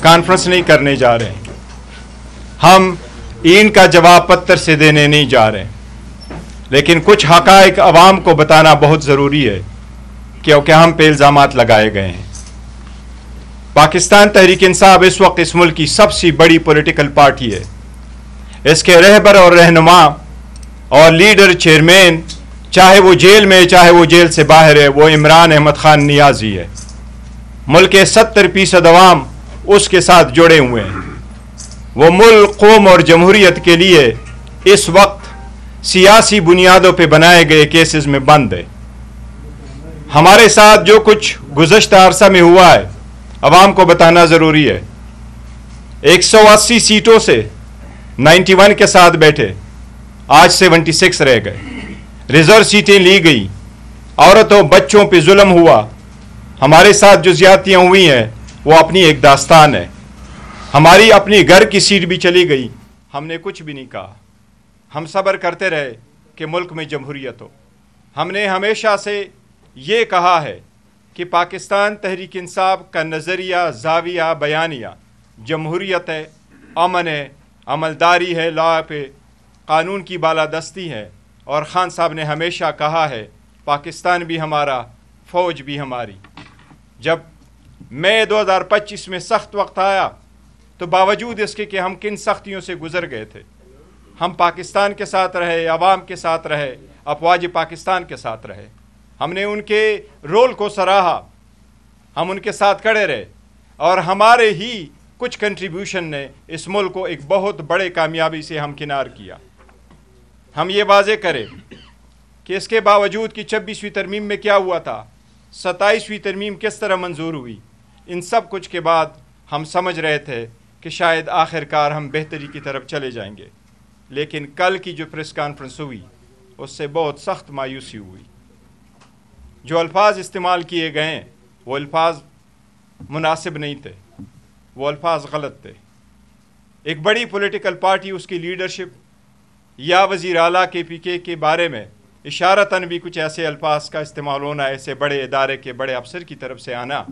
Conference نہیں کرنے جا رہے ہیں، ہم این کا جواب پتر سے دینے نہیں جا رہے ہیں، لیکن کچھ حقائق عوام کو بتانا بہت ضروری ہے کیونکہ ہم پہ الزامات لگائے گئے ہیں۔ پاکستان تحریک انصاف اس وقت اس ملک کی سب سے بڑی پولیٹیکل پارٹی ہے۔ اس کے رہبر اور رہنما اور لیڈر چیئرمین، چاہے وہ جیل میں چاہے وہ جیل سے باہر ہے، وہ عمران احمد خان نیازی ہے۔ ملک کے 70% عوام اس کے ساتھ جڑے ہوئے ہیں۔ وہ ملک، قوم اور جمہوریت کے لیے اس وقت سیاسی بنیادوں پہ بنائے گئے کیسز میں بند ہے۔ ہمارے ساتھ جو کچھ گزشتہ عرصہ میں ہوا ہے عوام کو بتانا ضروری ہے۔ 180 سیٹوں سے 91 کے ساتھ بیٹھے، آج 76 رہ گئے۔ ریزرو سیٹیں لی گئی، عورتوں بچوں پہ ظلم ہوا۔ ہمارے ساتھ جو زیادتیاں ہوئی ہیں وہ اپنی ایک داستان ہے۔ ہماری اپنی گھر کی سیٹ بھی چلی گئی، ہم نے کچھ بھی نہیں کہا۔ ہم صبر کرتے رہے کہ ملک میں جمہوریت ہو۔ ہم نے ہمیشہ سے یہ کہا ہے کہ پاکستان تحریک انصاف کا نظریہ، زاویہ، بیانیہ جمہوریت ہے، امن ہے، عملداری ہے، لا پہ قانون کی بالادستی ہے۔ اور خان صاحب نے ہمیشہ کہا ہے پاکستان بھی ہمارا، فوج بھی ہماری۔ جب مئی 2025 میں سخت وقت آیا تو باوجود اس کے کہ ہم کن سختیوں سے گزر گئے تھے، ہم پاکستان کے ساتھ رہے، عوام کے ساتھ رہے، افواج پاکستان کے ساتھ رہے۔ ہم نے ان کے رول کو سراہا، ہم ان کے ساتھ کھڑے رہے، اور ہمارے ہی کچھ کنٹریبیوشن نے اس ملک کو ایک بہت بڑے کامیابی سے ہمکنار کیا۔ ہم یہ واضح کریں کہ اس کے باوجود کہ 26ویں ترمیم میں کیا ہوا تھا، 27ویں ترمیم کس طرح منظور ہوئی، ان سب کچھ کے بعد ہم سمجھ رہے تھے کہ شاید آخر کار ہم بہتری کی طرف چلے جائیں گے۔ لیکن کل کی جو پریس کانفرنس ہوئی اس سے بہت سخت مایوسی ہوئی۔ جو الفاظ استعمال کیے گئے ہیں وہ الفاظ مناسب نہیں تھے، وہ الفاظ غلط تھے۔ ایک بڑی پولیٹیکل پارٹی، اس کی لیڈرشپ یا وزیر اعلیٰ KPK کے بارے میں اشارتاً بھی کچھ ایسے الفاظ کا استعمال ہونا، ایسے بڑے ادارے کے بڑے افسر کی طرف سے آنا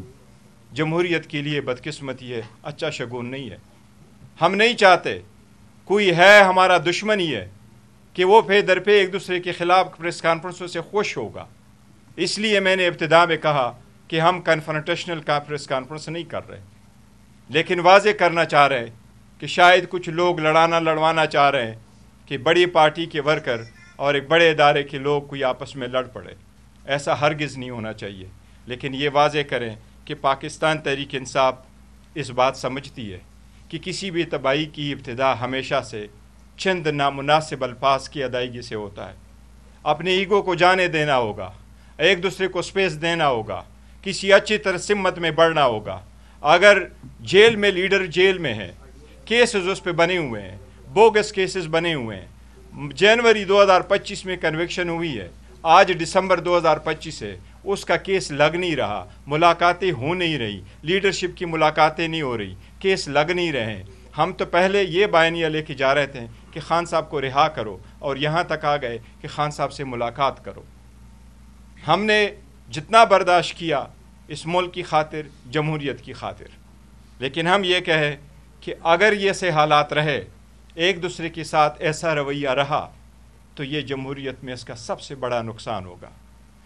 جمہوریت کے لیے بدقسمتی ہے، اچھا شگون نہیں ہے۔ ہم نہیں چاہتے کوئی ہے ہمارا دشمن ہی ہے کہ وہ پہ در پہ ایک دوسرے کے خلاف پریس کانفرنسوں سے خوش ہوگا۔ اس لیے میں نے ابتدا میں کہا کہ ہم کنفرنٹیشنل کا پریس کانفرنس نہیں کر رہے، لیکن واضح کرنا چاہ رہے ہیں کہ شاید کچھ لوگ لڑوانا چاہ رہے ہیں کہ بڑی پارٹی کے ورکر اور ایک بڑے ادارے کے لوگ کوئی آپس میں لڑ پڑے۔ ایسا ہرگز نہیں ہونا چاہیے، لیکن یہ واضح کریں کہ پاکستان تحریک انصاف اس بات سمجھتی ہے کہ کسی بھی تباہی کی ابتدا ہمیشہ سے چند نامناسب الفاظ کی ادائیگی سے ہوتا ہے۔ اپنے ایگو کو جانے دینا ہوگا، ایک دوسرے کو سپیس دینا ہوگا، کسی اچھی طرح سمت میں بڑھنا ہوگا۔ اگر جیل میں لیڈر جیل میں ہے، کیسز اس پہ بنے ہوئے ہیں، بوگس کیسز بنے ہوئے ہیں، جنوری 2025 میں کنوکشن ہوئی ہے، آج دسمبر 2025 ہے، اس کا کیس لگ نہیں رہا، ملاقاتیں ہو نہیں رہی، لیڈرشپ کی ملاقاتیں نہیں ہو رہی، کیس لگ نہیں رہے ہیں۔ ہم تو پہلے یہ بیانیہ لے کے جا رہے تھے کہ خان صاحب کو رہا کرو، اور یہاں تک آ گئے کہ خان صاحب سے ملاقات کرو۔ ہم نے جتنا برداشت کیا اس ملک کی خاطر، جمہوریت کی خاطر، لیکن ہم یہ کہیں کہ اگر یہ سے حالات رہے، ایک دوسرے کے ساتھ ایسا رویہ رہا، تو یہ جمہوریت میں اس کا سب سے بڑا نقصان ہوگا۔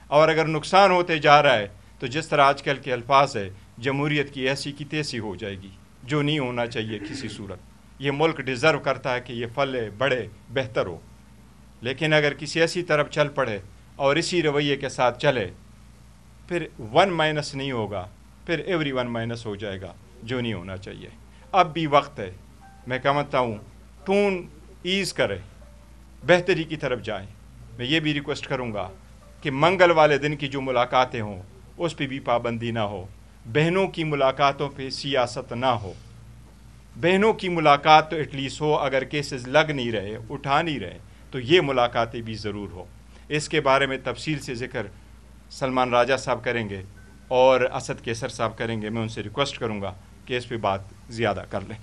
اور اگر نقصان ہوتے جا رہا ہے تو جس طرح آج کل کے الفاظ ہے، جمہوریت کی ایسی کی تیسی ہو جائے گی، جو نہیں ہونا چاہیے کسی صورت۔ یہ ملک ڈیزرو کرتا ہے کہ یہ پھلے بڑے بہتر ہو، لیکن اگر کسی ایسی طرف چل پڑے اور اسی رویے کے ساتھ چلے، پھر 1- نہیں ہوگا، پھر everyone- ہو جائے گا، جو نہیں ہونا چاہیے۔ اب بھی وقت ہے، میں کہتا ہوں ٹون ایز کرے، بہتری کی طرف جائیں۔ میں یہ بھی ریکویسٹ کروں گا کہ منگل والے دن کی جو ملاقاتیں ہوں اس پہ بھی پابندی نہ ہو، بہنوں کی ملاقاتوں پہ سیاست نہ ہو۔ بہنوں کی ملاقات تو ایٹ لیسٹ ہو، اگر کیسز لگ نہیں رہے، اٹھا نہیں رہے، تو یہ ملاقاتیں بھی ضرور ہو۔ اس کے بارے میں تفصیل سے ذکر سلمان راجہ صاحب کریں گے اور اسد کیسر صاحب کریں گے۔ میں ان سے ریکویسٹ کروں گا کہ اس پہ بات زیادہ کر لیں۔